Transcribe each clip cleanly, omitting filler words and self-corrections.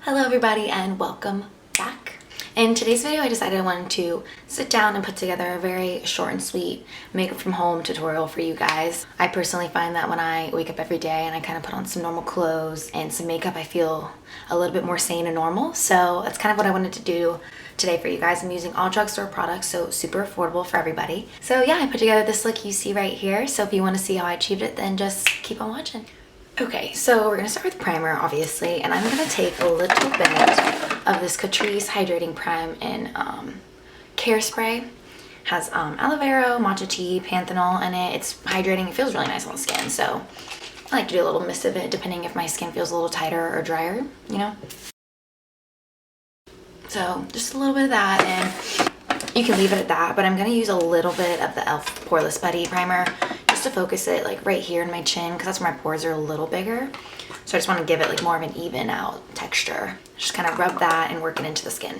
Hello everybody and welcome back. In today's video I decided I wanted to sit down and put together a very short and sweet makeup from home tutorial for you guys. I personally find that when I wake up every day and I kind of put on some normal clothes and some makeup, I feel a little bit more sane and normal. So that's kind of what I wanted to do today for you guys. I'm using all drugstore products, so super affordable for everybody. So yeah, I put together this look you see right here. So if you want to see how I achieved it, then just keep on watching. Okay, so we're gonna start with primer, obviously, and I'm gonna take a little bit of this Catrice Hydrating Prime in Care Spray. Has aloe vera, matcha tea, panthenol in it. It's hydrating. It feels really nice on the skin, so I like to do a little mist of it depending if my skin feels a little tighter or drier, you know? So just a little bit of that, and you can leave it at that, but I'm gonna use a little bit of the e.l.f. Poreless Putty primer just to focus it like right here in my chin because that's where my pores are a little bigger. So I just want to give it like more of an even out texture. Just kind of rub that and work it into the skin.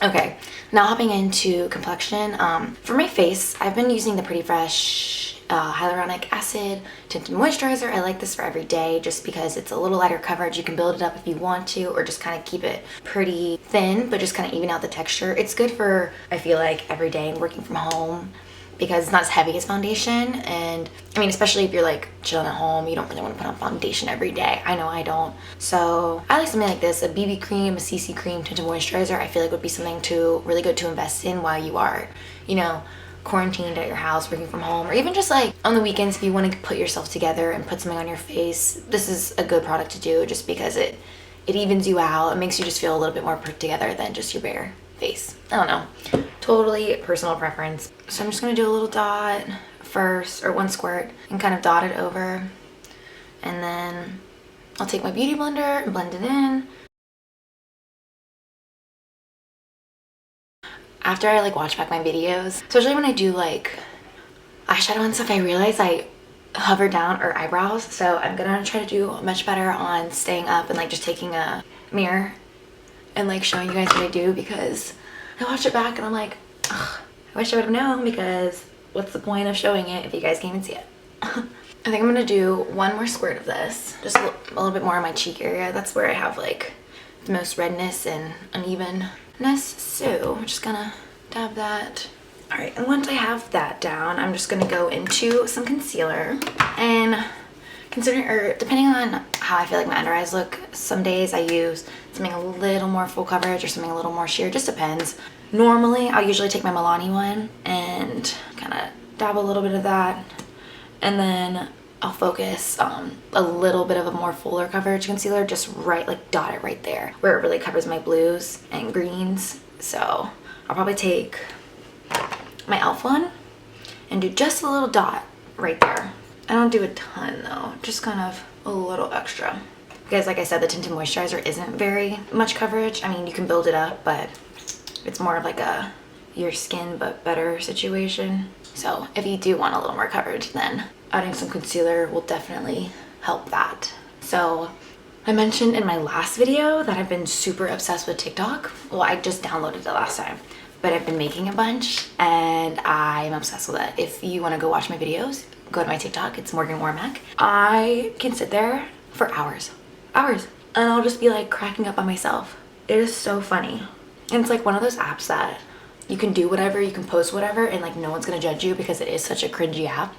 Okay, now hopping into complexion. For my face, I've been using the Pretty Fresh hyaluronic acid tinted moisturizer. I like this for every day just because it's a little lighter coverage. You can build it up if you want to, or just kind of keep it pretty thin but just kind of even out the texture. It's good for, I feel like, every day and working from home because it's not as heavy as foundation. And I mean, especially if you're like chilling at home, you don't really want to put on foundation every day. I know I don't. So I like something like this, a BB cream, a CC cream tinted moisturizer. I feel like would be something really good to invest in while you are, you know, quarantined at your house, working from home, or even just like on the weekends if you want to put yourself together and put something on your face. This is a good product to do just because it evens you out. It makes you just feel a little bit more put together than just your bare face. I don't know. Totally personal preference. So I'm just going to do a little dot first, or one squirt, and kind of dot it over. And then I'll take my beauty blender and blend it in. After I like watch back my videos, especially when I do like eyeshadow and stuff, I realize I hover down, or eyebrows. So I'm gonna try to do much better on staying up and like just taking a mirror and like showing you guys what I do, because I watch it back and I'm like, ugh, I wish I would have known, because what's the point of showing it if you guys can't even see it? I think I'm gonna do one more squirt of this, just a little bit more on my cheek area. That's where I have like the most redness and unevenness. So I'm just gonna dab that. All right, and once I have that down, I'm just gonna go into some concealer. And considering, or depending on how I feel like my under eyes look, some days I use something a little more full coverage or something a little more sheer, just depends. Normally, I'll usually take my Milani one and kind of dab a little bit of that, and then I'll focus a little bit of a more fuller coverage concealer, just right, like dot it right there where it really covers my blues and greens. So I'll probably take my e.l.f. one and do just a little dot right there. I don't do a ton though, just kind of a little extra. Because like I said, the tinted moisturizer isn't very much coverage. I mean, you can build it up, but it's more of like a your skin but better situation. So if you do want a little more coverage, then adding some concealer will definitely help that. So I mentioned in my last video that I've been super obsessed with TikTok. Well, I just downloaded it last time, but I've been making a bunch and I'm obsessed with it. If you want to go watch my videos, go to my TikTok. It's Morgan Warmack. I can sit there for hours, and I'll just be like cracking up on myself. It is so funny. And it's like one of those apps that you can do whatever, you can post whatever, and like no one's gonna judge you because it is such a cringy app,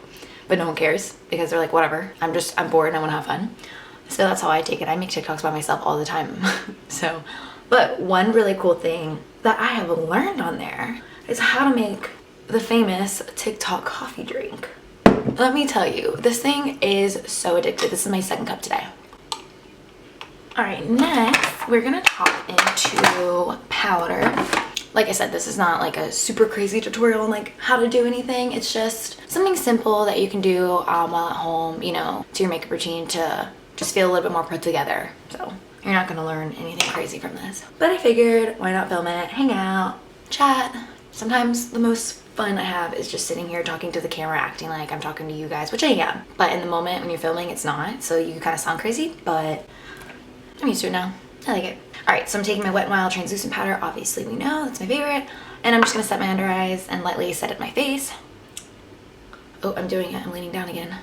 but no one cares because they're like, whatever, I'm bored and I wanna have fun. So that's how I take it. I make TikToks by myself all the time. So, but one really cool thing that I have learned on there is how to make the famous TikTok coffee drink. Let me tell you, this thing is so addictive. This is my second cup today. All right, next we're gonna hop into powder. Like I said, this is not like a super crazy tutorial on like how to do anything. It's just something simple that you can do while at home, you know, to your makeup routine to just feel a little bit more put together. So you're not gonna learn anything crazy from this. But I figured, why not film it, hang out, chat. Sometimes the most fun I have is just sitting here talking to the camera, acting like I'm talking to you guys, which I am. But in the moment when you're filming, it's not. So you kind of sound crazy, but I'm used to it now. I like it. All right, so I'm taking my Wet n Wild translucent powder. Obviously, we know that's my favorite. And I'm just gonna set my under eyes and lightly set it my face. Oh, I'm doing it. I'm leaning down again. I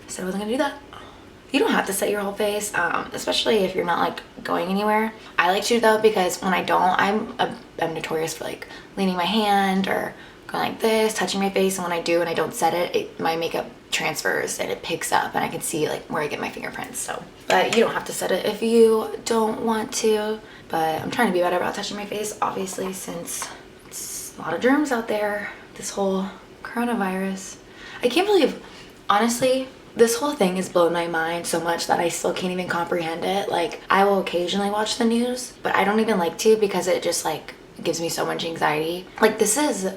said I wasn't gonna do that. You don't have to set your whole face, especially if you're not like going anywhere. I like to though, because when I don't, I'm notorious for like leaning my hand or going like this, touching my face, and when I do and I don't set it, my makeup transfers and it picks up and I can see like where I get my fingerprints. So, but you don't have to set it if you don't want to. But I'm trying to be better about touching my face, obviously, since it's a lot of germs out there. This whole coronavirus. I can't believe, honestly, this whole thing has blown my mind so much that I still can't even comprehend it. Like, I will occasionally watch the news, but I don't even like to, because it just like gives me so much anxiety. Like, this is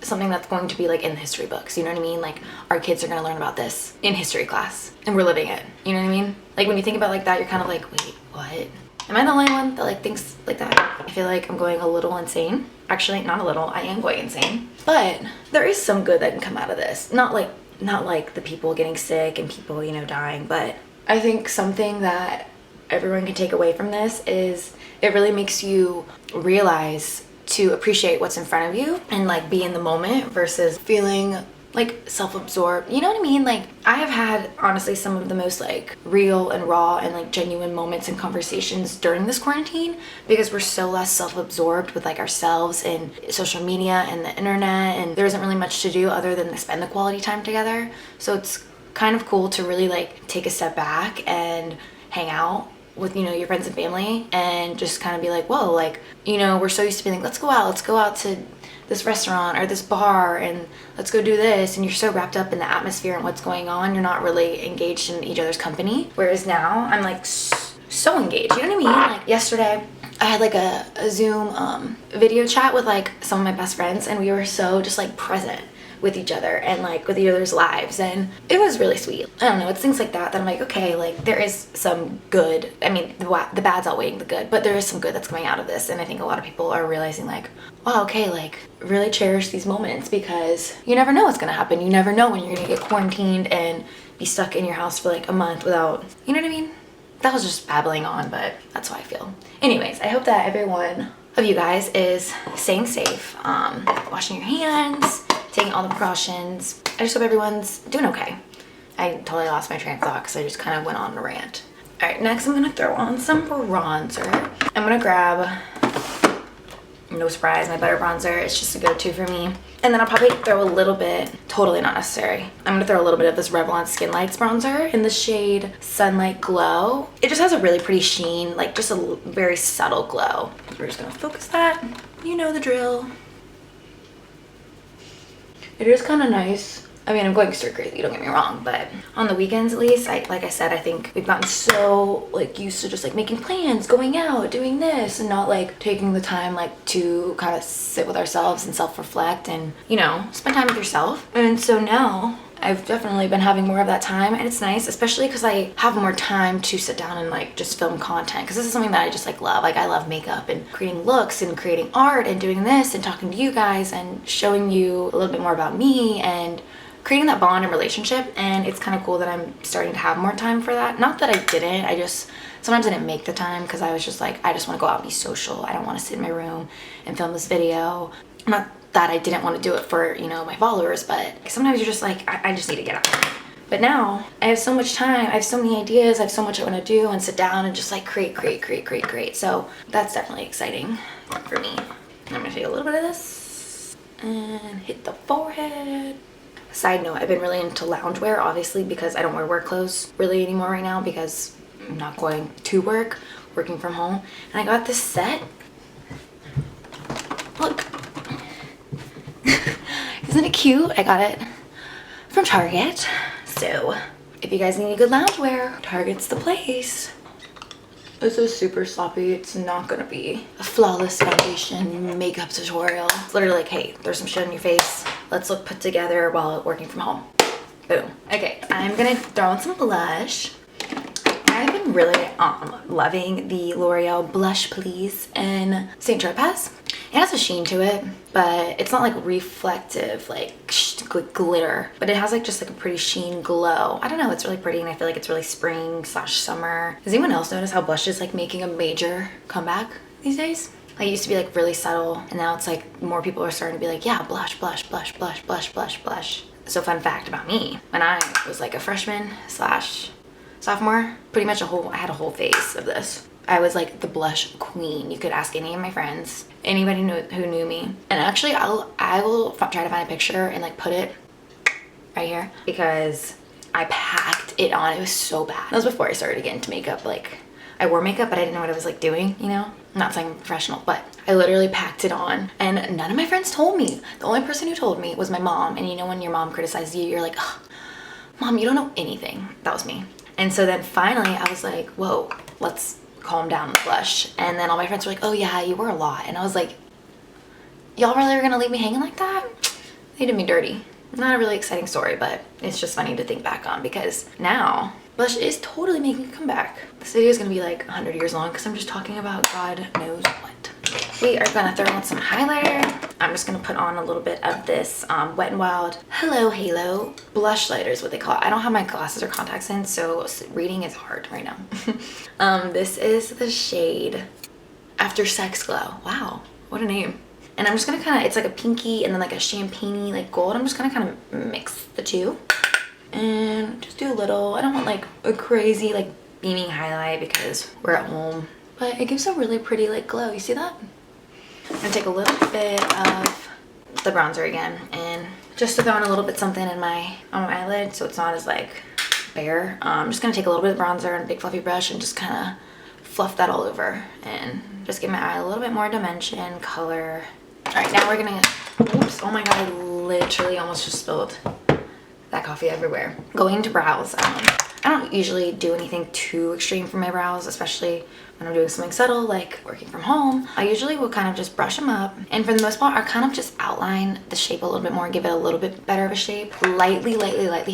something that's going to be like in the history books, you know what I mean? Like, our kids are gonna learn about this in history class and we're living it, you know what I mean? Like, when you think about it like that, you're kind of like, wait, what? Am I the only one that like thinks like that? I feel like I'm going a little insane. Actually, not a little, I am going insane. But there is some good that can come out of this. Not like the people getting sick and people, you know, dying, but I think something that everyone can take away from this is it really makes you realize to appreciate what's in front of you and like be in the moment versus feeling like self-absorbed, you know what I mean? Like, I have had honestly some of the most like real and raw and like genuine moments and conversations during this quarantine, because we're so less self-absorbed with like ourselves and social media and the internet, and there isn't really much to do other than to spend the quality time together. So it's kind of cool to really like take a step back and hang out with, you know, your friends and family and just kind of be like, whoa, like, you know, we're so used to being like, let's go out to this restaurant or this bar and let's go do this, and you're so wrapped up in the atmosphere and what's going on, you're not really engaged in each other's company. Whereas now I'm like so engaged, you know what I mean? Like, yesterday I had like a Zoom video chat with like some of my best friends, and we were so just like present with each other and like with each other's lives, and it was really sweet. I don't know, it's things like that that I'm like, okay, like there is some good. I mean, the bad's outweighing the good, but there is some good that's coming out of this, and I think a lot of people are realizing like, wow, okay, like really cherish these moments, because you never know what's gonna happen. You never know when you're gonna get quarantined and be stuck in your house for like a month without, you know what I mean? That was just babbling on, but that's how I feel. Anyways, I hope that every one of you guys is staying safe, washing your hands, taking all the precautions. I just hope everyone's doing okay. I totally lost my train of thought because I just kind of went on a rant. All right, next I'm gonna throw on some bronzer. I'm gonna grab, no surprise, my butter bronzer. It's just a go-to for me. And then I'll probably throw a little bit, totally not necessary, I'm gonna throw a little bit of this Revlon Skin Lights bronzer in the shade Sunlight Glow. It just has a really pretty sheen, like just a very subtle glow. We're just gonna focus that. You know the drill. It is kind of nice. I mean, I'm going stir crazy, don't get me wrong, but on the weekends at least, like I said, I think we've gotten so like used to just like making plans, going out, doing this, and not like taking the time like to kind of sit with ourselves and self-reflect and, you know, spend time with yourself. And so now I've definitely been having more of that time, and it's nice, especially because I have more time to sit down and like just film content, because this is something that I just like love. Like, I love makeup and creating looks and creating art and doing this and talking to you guys and showing you a little bit more about me and creating that bond and relationship. And it's kind of cool that I'm starting to have more time for that. Not that I didn't, I just sometimes I didn't make the time because I was just like, I just want to go out and be social. I don't want to sit in my room and film this video. Not that I didn't want to do it for, you know, my followers, but sometimes you're just like, I just need to get out. But now I have so much time, I have so many ideas, I have so much I want to do, and sit down and just like create. So that's definitely exciting for me. I'm gonna take a little bit of this and hit the forehead. Side note, I've been really into loungewear, obviously, because I don't wear work clothes really anymore right now because I'm not going to work, working from home. And I got this set. Look. Isn't it cute? I got it from Target. So if you guys need any good loungewear, Target's the place. This is super sloppy. It's not gonna be a flawless foundation makeup tutorial. It's literally like, hey, there's some shit on your face. Let's look put together while working from home. Boom. Okay, I'm gonna throw on some blush. I've been really loving the L'Oreal Blush Please in St. Tropez. It has a sheen to it, but it's not like reflective, like glitter, but it has like just like a pretty sheen glow. I don't know, it's really pretty, and I feel like it's really spring / summer. Does anyone else notice how blush is like making a major comeback these days? Like, it used to be like really subtle, and now it's like more people are starting to be like, yeah, blush. So fun fact about me, when I was like a freshman / sophomore, pretty much I had a whole face of this. I was like the blush queen. You could ask any of my friends, anybody who knew me. And actually I will try to find a picture and like put it right here because I packed it on. It was so bad. That was before I started to get into makeup. Like I wore makeup, but I didn't know what I was like doing, you know? I'm not saying I'm professional, but I literally packed it on and none of my friends told me. The only person who told me was my mom. And you know, when your mom criticizes you, you're like, oh, Mom, you don't know anything. That was me. And so then finally I was like, whoa, let's calm down and blush. And then all my friends were like, oh yeah, you were a lot. And I was like, y'all really are gonna leave me hanging like that? They did me dirty. Not a really exciting story, but it's just funny to think back on because now blush is totally making a comeback. This video is gonna be like 100 years long because I'm just talking about God knows what. We are gonna throw on some highlighter. I'm just gonna put on a little bit of this Wet n Wild Hello Halo blush lighter is what they call it. I don't have my glasses or contacts in, so reading is hard right now. This is the shade After Sex Glow. Wow, what a name. And I'm just gonna kind of, it's like a pinky and then like a champagne-y like gold. I'm just gonna kind of mix the two and just do a little. I don't want like a crazy like beaming highlight because we're at home, but it gives a really pretty like glow. You see that? I'm gonna take a little bit of the bronzer again and just to throw in a little bit something in on my eyelid so it's not as like bare. I'm just gonna take a little bit of bronzer and a big fluffy brush and just kind of fluff that all over and just give my eye a little bit more dimension, color. All right, now we're gonna, oops, oh my God, I literally almost just spilled that coffee everywhere. Going to brows. I don't usually do anything too extreme for my brows, especially when I'm doing something subtle like working from home. I usually will kind of just brush them up. And for the most part, I kind of just outline the shape a little bit more, give it a little bit better of a shape. Lightly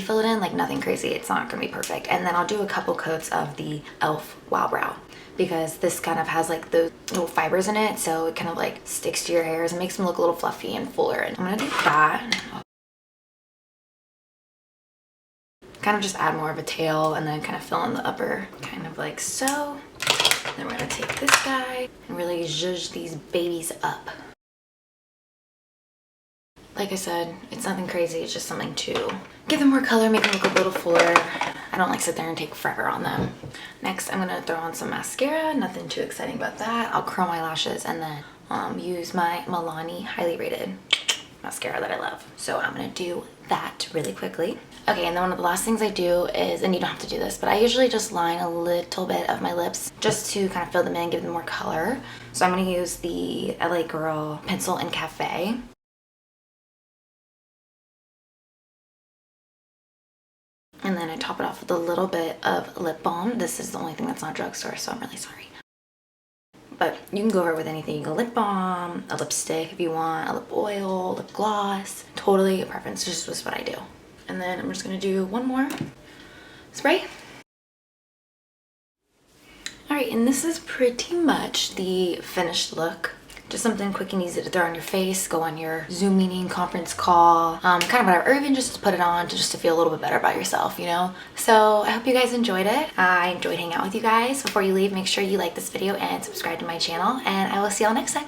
fill it in, like nothing crazy. It's not gonna be perfect. And then I'll do a couple coats of the e.l.f. Wow Brow because this kind of has like those little fibers in it. So it kind of like sticks to your hairs and makes them look a little fluffy and fuller. And I'm gonna do that. Kind of just add more of a tail and then kind of fill in the upper, kind of like so. Then we're gonna take this guy and really zhuzh these babies up. Like I said, it's nothing crazy, it's just something to give them more color, make them look a little fuller. I don't like sit there and take forever on them. Next, I'm gonna throw on some mascara, nothing too exciting about that. I'll curl my lashes and then use my Milani highly rated mascara that I love. So I'm gonna do that really quickly. Okay, and then one of the last things I do is, and you don't have to do this, but I usually just line a little bit of my lips just to kind of fill them in, give them more color. So I'm gonna use the LA Girl Pencil in Cafe. And then I top it off with a little bit of lip balm. This is the only thing that's not drugstore, so I'm really sorry. But you can go over it with anything. You can go lip balm, a lipstick if you want, a lip oil, lip gloss. Totally a preference, just was what I do. And then I'm just gonna do one more spray. All right, and this is pretty much the finished look. Just something quick and easy to throw on your face, go on your Zoom meeting, conference call, kind of whatever, or even just to put it on just to feel a little bit better about yourself, you know? So I hope you guys enjoyed it. I enjoyed hanging out with you guys. Before you leave, make sure you like this video and subscribe to my channel, and I will see y'all next time.